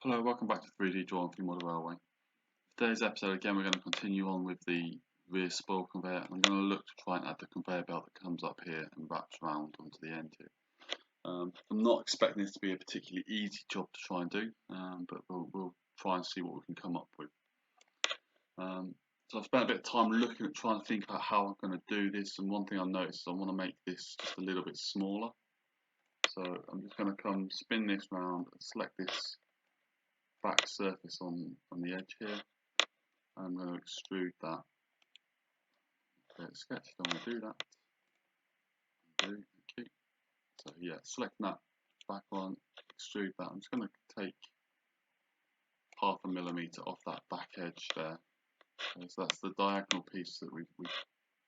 Hello, welcome back to 3D Drawing for Model Railway. Today's episode, again, we're going to continue on with the rear spoil conveyor. I'm going to look to try and add the conveyor belt that comes up here and wraps around onto the end here. I'm not expecting this to be a particularly easy job to try and do, but we'll try and see what we can come up with. So I've spent a bit of time looking at trying to think about how I'm going to do this, and one thing I've noticed is I want to make this just a little bit smaller. So I'm just going to come spin this round and select this back surface on the edge here. I'm going to extrude that. Okay, sketch, don't want to do that. Undo, thank you. So yeah, select that back one, extrude that. I'm just going to take 0.5 millimeter off that back edge there. Okay, so that's the diagonal piece that we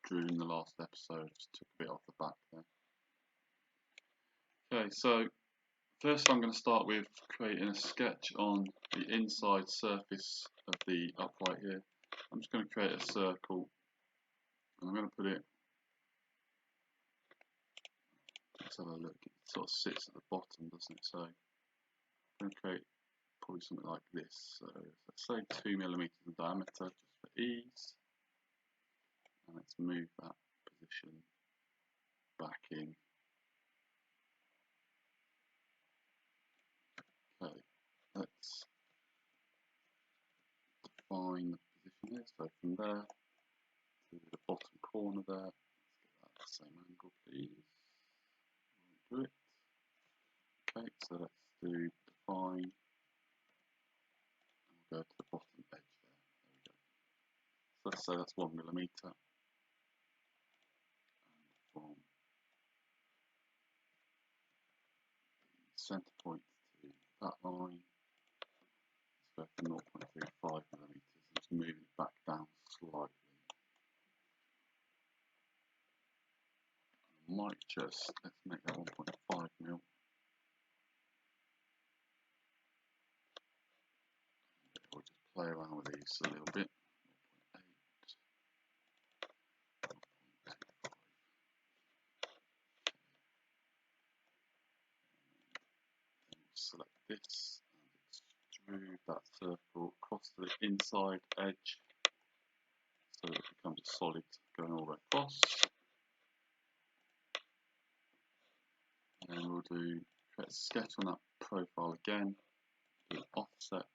drew in the last episode. Just took a bit off the back there. Okay, so first I'm going to start with creating a sketch on the inside surface of the upright here. I'm just going to create a circle, and I'm going to put it, let's have a look, it sort of sits at the bottom, doesn't it? So I'm going to create probably something like this. So let's say 2 millimeters in diameter just for ease, and let's move that position back in. Okay, let's define the position here. So from there to the bottom corner there, let's get that at the same angle, please. Do it. Okay, so let's do define, and we'll go to the bottom edge there. There we go. So let's say that's 1 millimeter, and from the centre point to that line, let's go for 0.35 millimeters and just move it back down slightly. I might just, let's make that 1.5 mil. We'll just play around with these a little bit. 0.8, 0.25. Select this and extrude that circle across to the inside edge so it becomes a solid going all the way across. And then we'll create a sketch on that profile again, do an offset,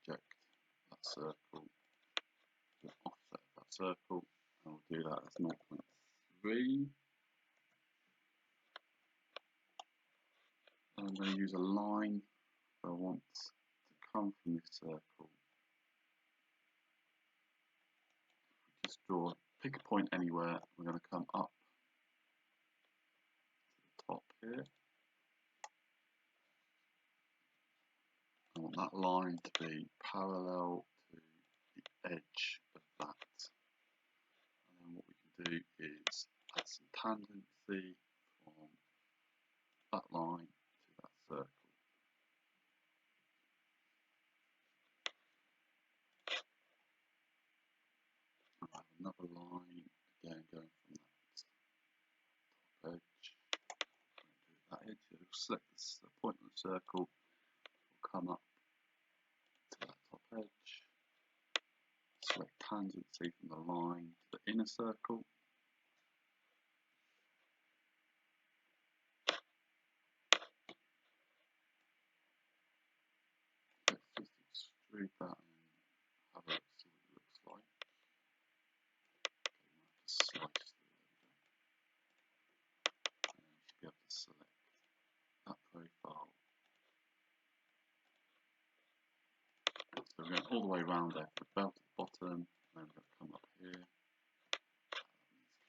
project that circle, do an offset of that circle, and we'll do that as 0.3. And I'm going to use a line that I want to come from this circle. Just pick a point anywhere. We're going to come up to the top here. I want that line to be parallel to the edge of that. And then what we can do is add some tangency from that line to that circle. And I have another line again going from that top edge. That edge, we'll select the point of the circle, we'll come up to that top edge, select tangency from the line to the inner circle. Let's just extrude that and have a look, see what it looks like. Okay, we might have to slice through, there we go. And then we should be able to select that profile. So we're going all the way around there, the belt at the bottom, and then we're going to come up here.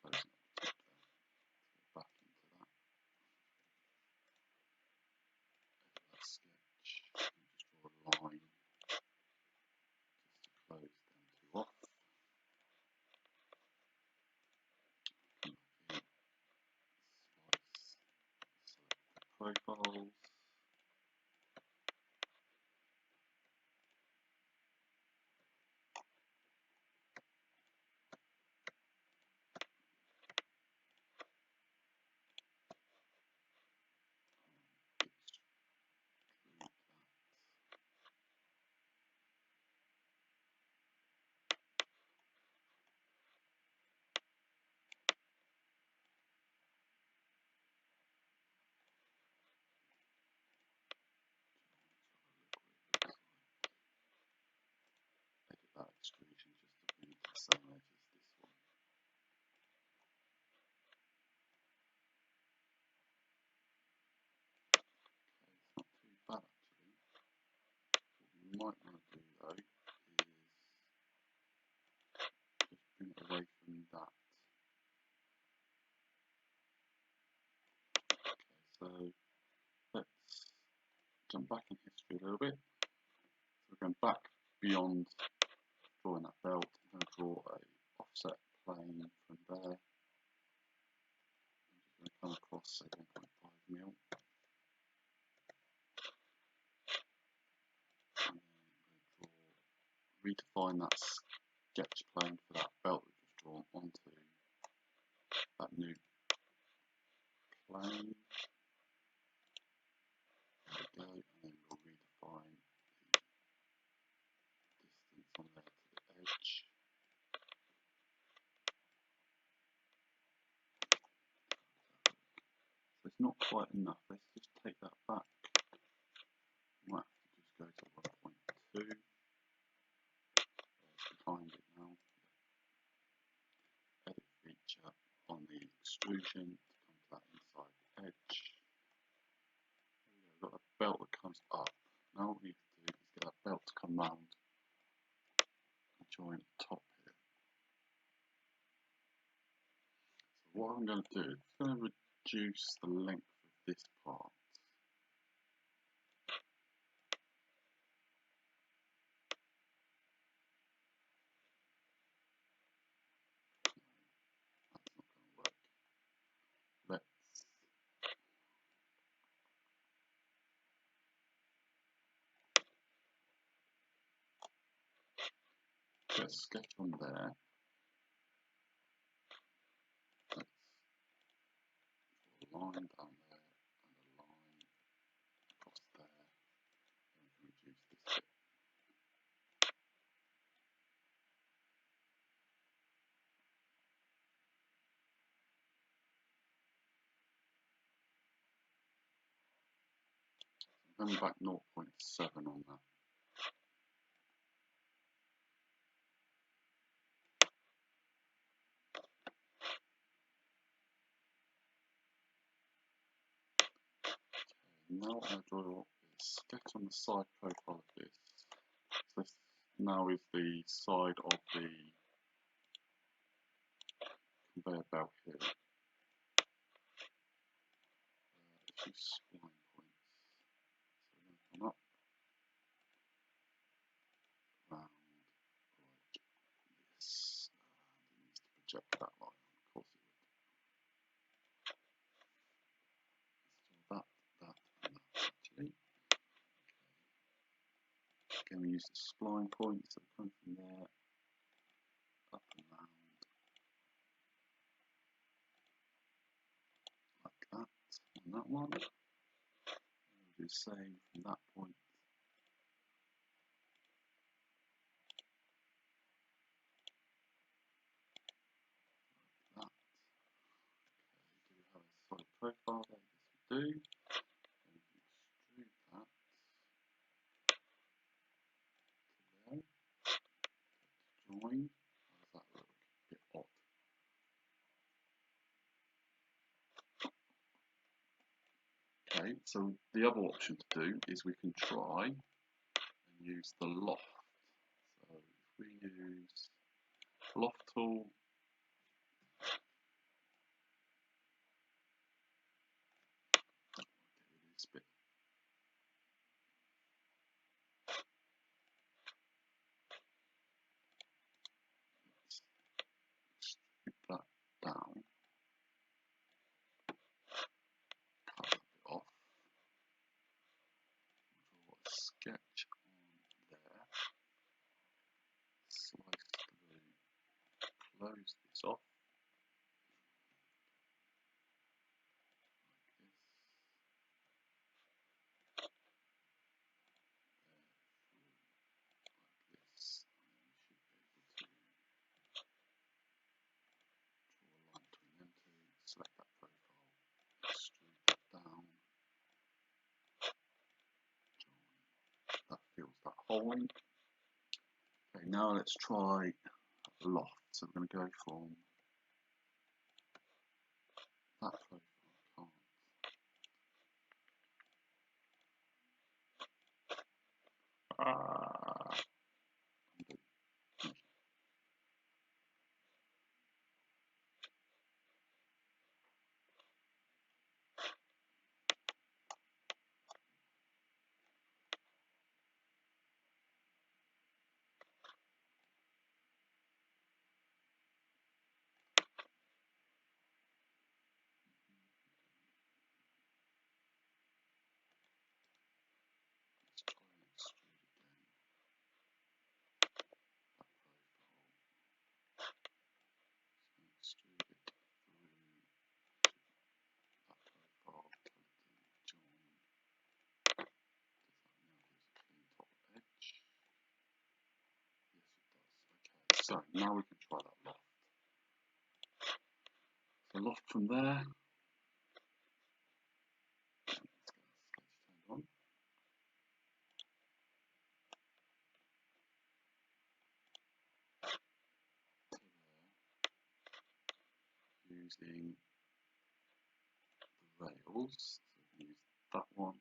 That needs closing up the top there. Let's go back into that. That sketch, and just draw a line just to close them two off. Come up here, slice, select the profiles. So let's jump back in history a little bit. So we're going back beyond drawing that belt. I'm going to draw a offset plane from there. I'm just going to come across say 1.5 mil. And then I'm going to redefine that sketch plane for that belt we've just drawn onto that new plane. There we go, and then we'll redefine the distance on there to the edge. So it's not quite enough. Let's just take that back. We might have to just go to 1.2. Behind it now. Edit feature on the extrusion to come to that inside the edge. We've got a belt that comes up. Now what we need to do is get that belt to come round and join the top here. So what I'm going to do is I'm going to reduce the length of this part. That's not going to work. Let's get a sketch on there. Let's draw a line down there and a line across there. And we can reduce this bit. I'm going back 0.7 on that. Now what I'm going to draw is sketch on the side profile of this. So this now is the side of the conveyor belt here. A few spline points. So we're going to come up, round, like this, and it needs to project that line on, of course it would. Let's draw that, and that actually. Again, we use the spline points that come from there, up and round, like that, on that one. And we'll do the same from that point. Like that. Okay, do we have a solid profile there? Yes, we do. And we can extrude that to there. Join. How does that look? A bit odd. Okay, so the other option to do is we can try and use the loft. So if we use loft tool, get rid of this bit. Let's extrude that down, cut that bit off, draw a sketch on there, slice through, close this off, like this, like this, and then we should be able to draw a line between them two, select that profile, extrude that down, join. That fills that hole in. Okay, now let's try loft. So we're going to go from that profile. So now we can try that loft. So loft from there. Let's get our sketch turned on. To there, using the rails. So we use that one.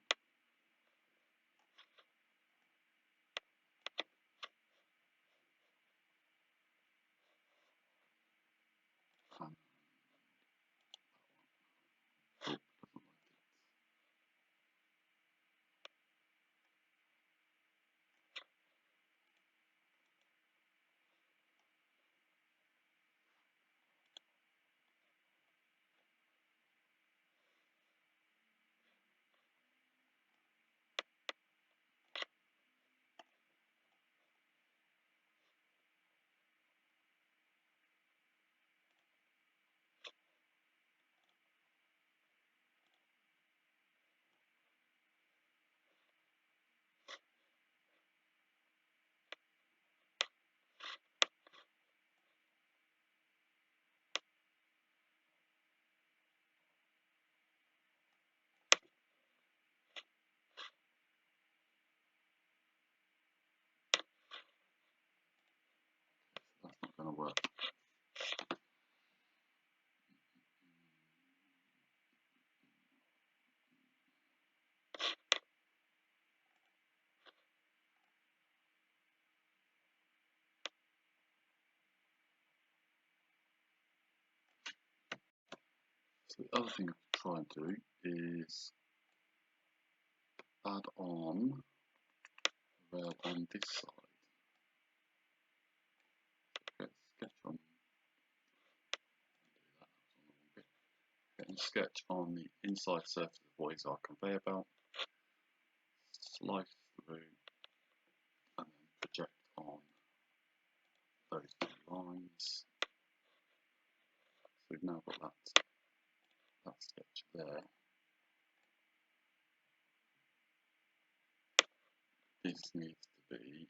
And that one. Oh, doesn't like it. That's not going to work. So the other thing I could try and do is add on a rail on this side. Get sketch on. Get a sketch on the inside surface of what is our conveyor belt. Slice through and then project on those two lines. So we've now got that sketch there. This needs to be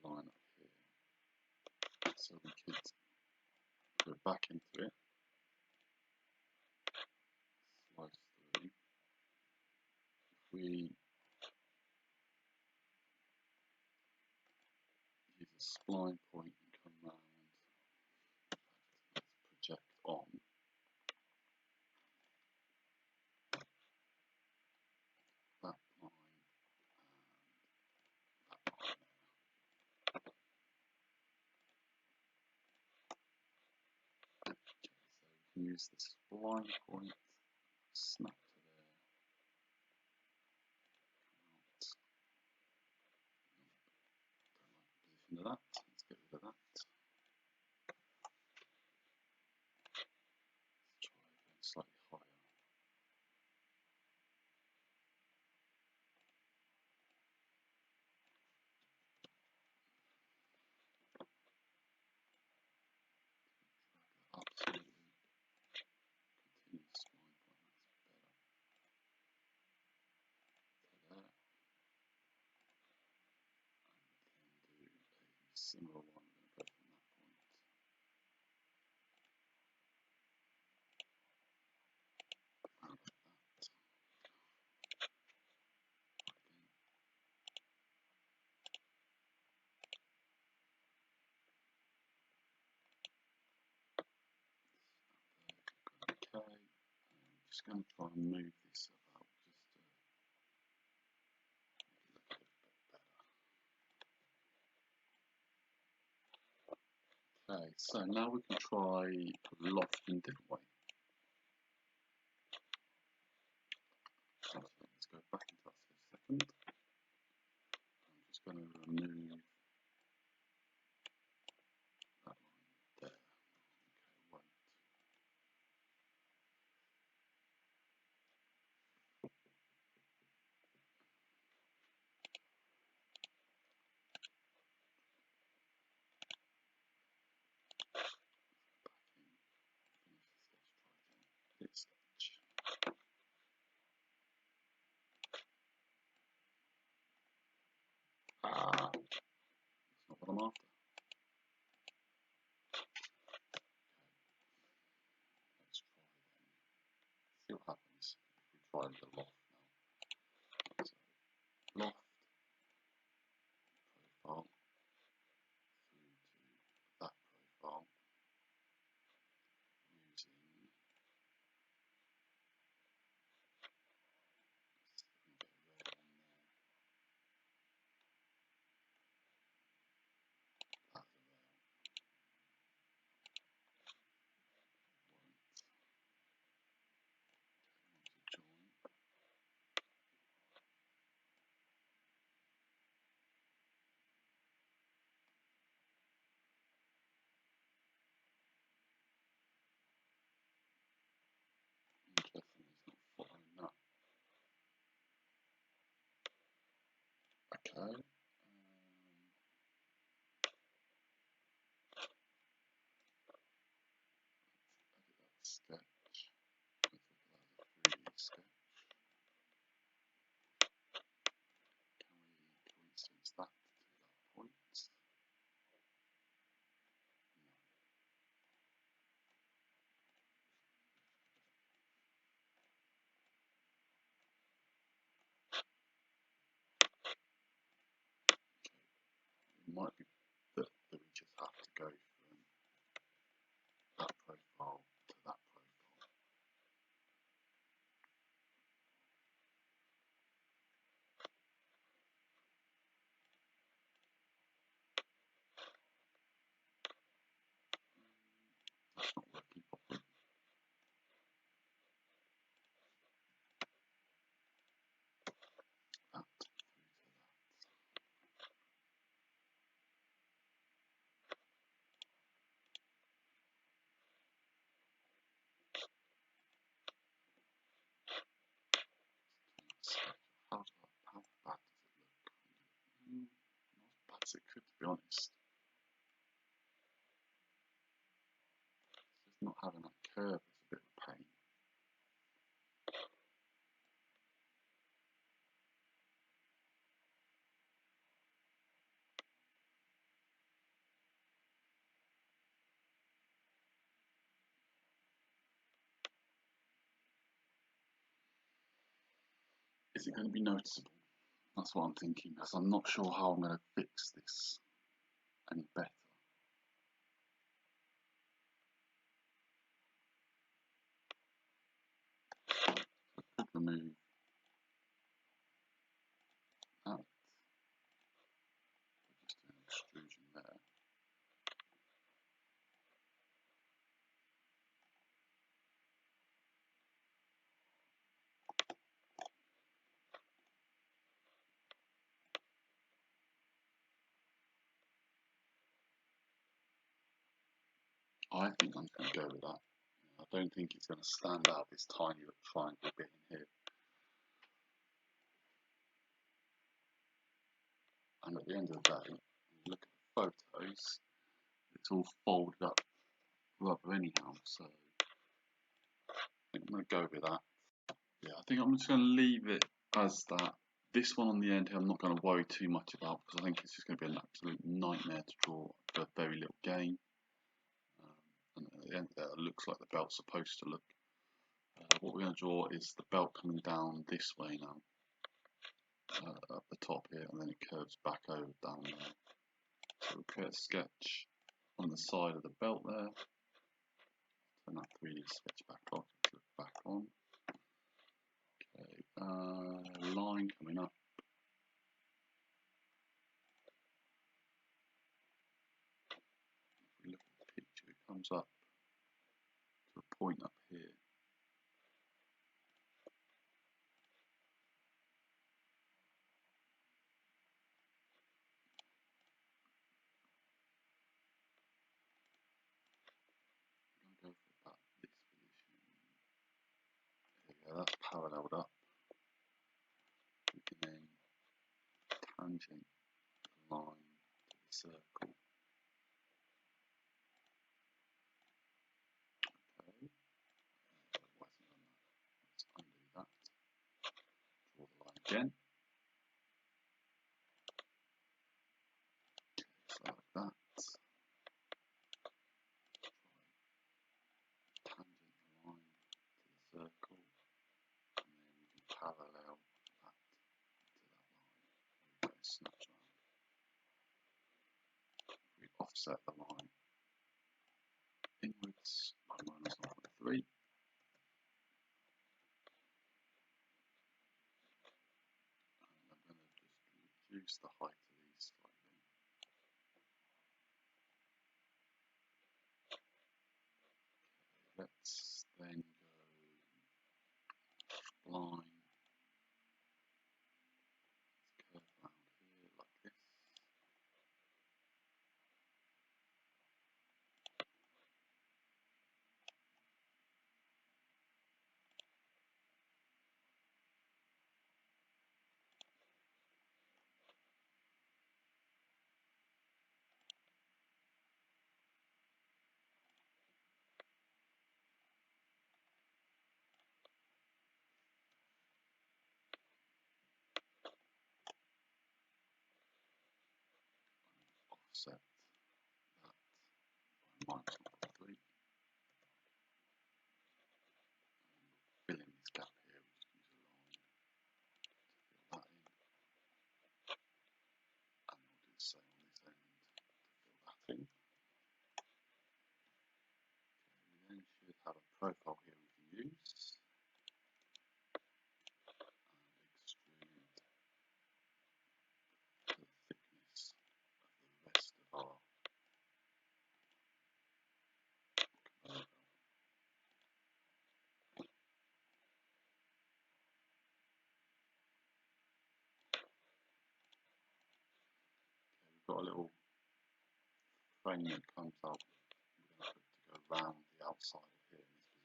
a line up here. So we could go back into it, slice through. If we use a spline point and come round, let's project on that line and that line. Okay, so we can use the spline point, snap to there, don't like the position of that, let's get rid of that. Let's try again slightly higher. Absolutely. Continue spline point, that's better. To there. And then do a similar one, we're going to go from that point. And like that. Again. Okay. I'm just going to try and move this about just to make it look a little bit better. Okay, so now we can try loft in a different way. So let's go back into that for a second. I'm just going to remove that line there. Okay, won't. Back in, finish the what happens if we try the loft now. So loft profile through to that profile using interesting, it's not following that. Okay. Edit that sketch. Let's look at that as a 3D sketch. Can we coincidence that to that point? It might be that we just have to go from that profile to that profile. That's not working properly. That through to that. How bad does it look? Not as bad as it could, to be honest. It's just not having that curve is a bit of a pain. Is it going to be noticeable? That's what I'm thinking, because I'm not sure how I'm going to fix this any better. So I could remove that. Just do an extrusion there. I think I'm going to go with that. I don't think it's going to stand out this tiny little triangle bit in here. And at the end of the day, when you look at the photos, it's all folded up rubber anyhow, so I think I'm going to go with that. Yeah, I think I'm just going to leave it as that. This one on the end here, I'm not going to worry too much about because I think it's just going to be an absolute nightmare to draw for very little gain. And at the end there, it looks like the belt's supposed to look. What we're going to draw is the belt coming down this way now, at the top here, and then it curves back over down there. So we'll create a sketch on the side of the belt there. Turn that 3D sketch back off, click back on. Okay, line coming up. If we look at the picture, it comes up to a point up here. I'm going to go for about this position. There we go, that's paralleled up. We can then tangent the line to the circle. Okay, why hasn't done that? Let's undo that. Draw the line again. So like that. Tangent the line to the circle. offset the line inwards by -0.3. And I'm going to just reduce the height of these slightly. Okay, let's then go line, curve around here like this. Offset that by -0.3. Fill in this gap here, we just use a line to fill that in, and we'll do the same on this end to fill that in. Okay, we then should have a profile here we can use, and extrude the thickness of the rest of our conveyor belt. Okay, we've got a little frame that comes out. We're going to put to go round the outside of here in this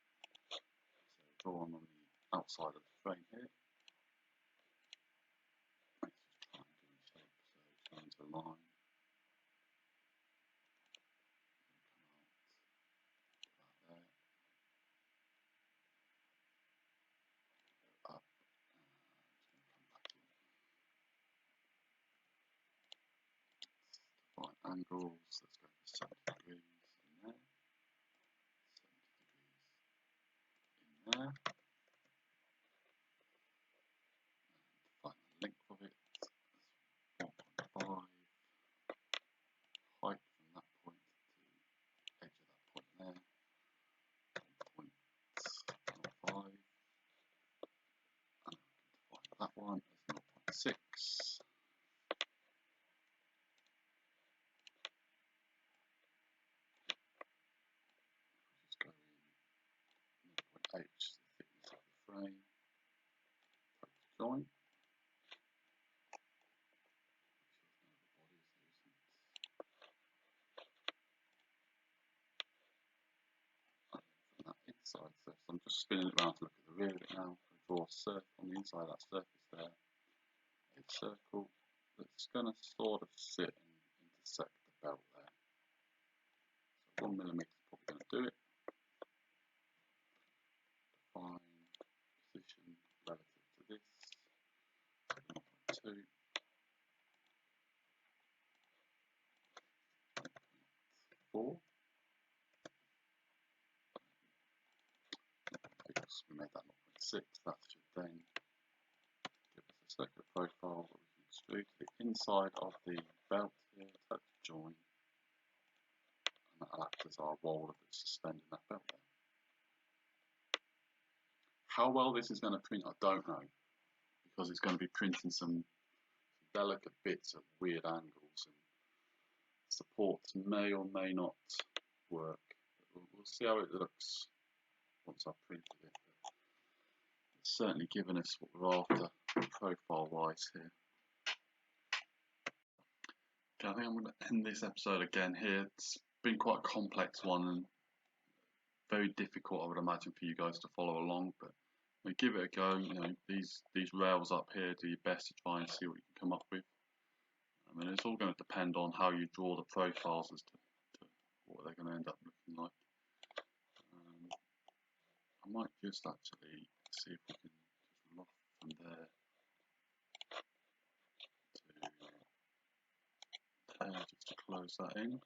position. So draw on the outside of the frame here. Let's just try and do a shape. So change the line. Come out that there. Go up. Just going to come back in. Right angles. Let's go for 70 degrees in there. 70 degrees in there. Find the length of it, 1.5, height from that point to the edge of that point there, 1.5, and I can define that one as 0.6, just go in 0.8, which is the thickness of the frame, touch join. Inside, so I'm just spinning it around to look at the rear of it now. So draw a circle on the inside of that surface there, a circle that's going to sort of sit and intersect the belt there. So 1 millimeter is probably going to do it. Define position relative to this, 0.2, 0.4. We made that 0.6. That should then give us a circular profile that we can extrude to the inside of the belt here, touch join, and that'll act as our roller that's suspending that belt there. How well this is going to print, I don't know, because it's going to be printing some delicate bits at weird angles, and supports may or may not work. We'll see how it looks once I've printed it. But it's certainly given us what we're after profile wise here. Okay, I think I'm going to end this episode again here. It's been quite a complex one and very difficult, I would imagine, for you guys to follow along, but give it a go. You know, these rails up here, do your best to try and see what you can come up with. I mean, it's all going to depend on how you draw the profiles as to what they're going to end up looking like. I might just actually see if we can just loft from there to there, just to close that in.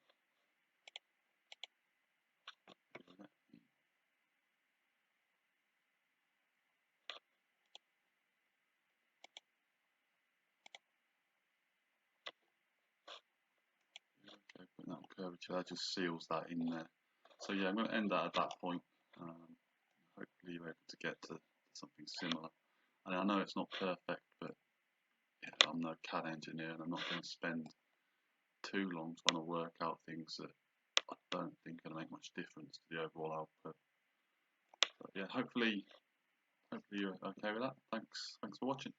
Okay, curvature, that just seals that in there. So yeah, I'm going to end that at that point. Hopefully you're able to get to something similar. And I know it's not perfect, but yeah, I'm no CAD engineer and I'm not going to spend too long trying to work out things that I don't think are going to make much difference to the overall output. But yeah, hopefully you're okay with that. Thanks for watching.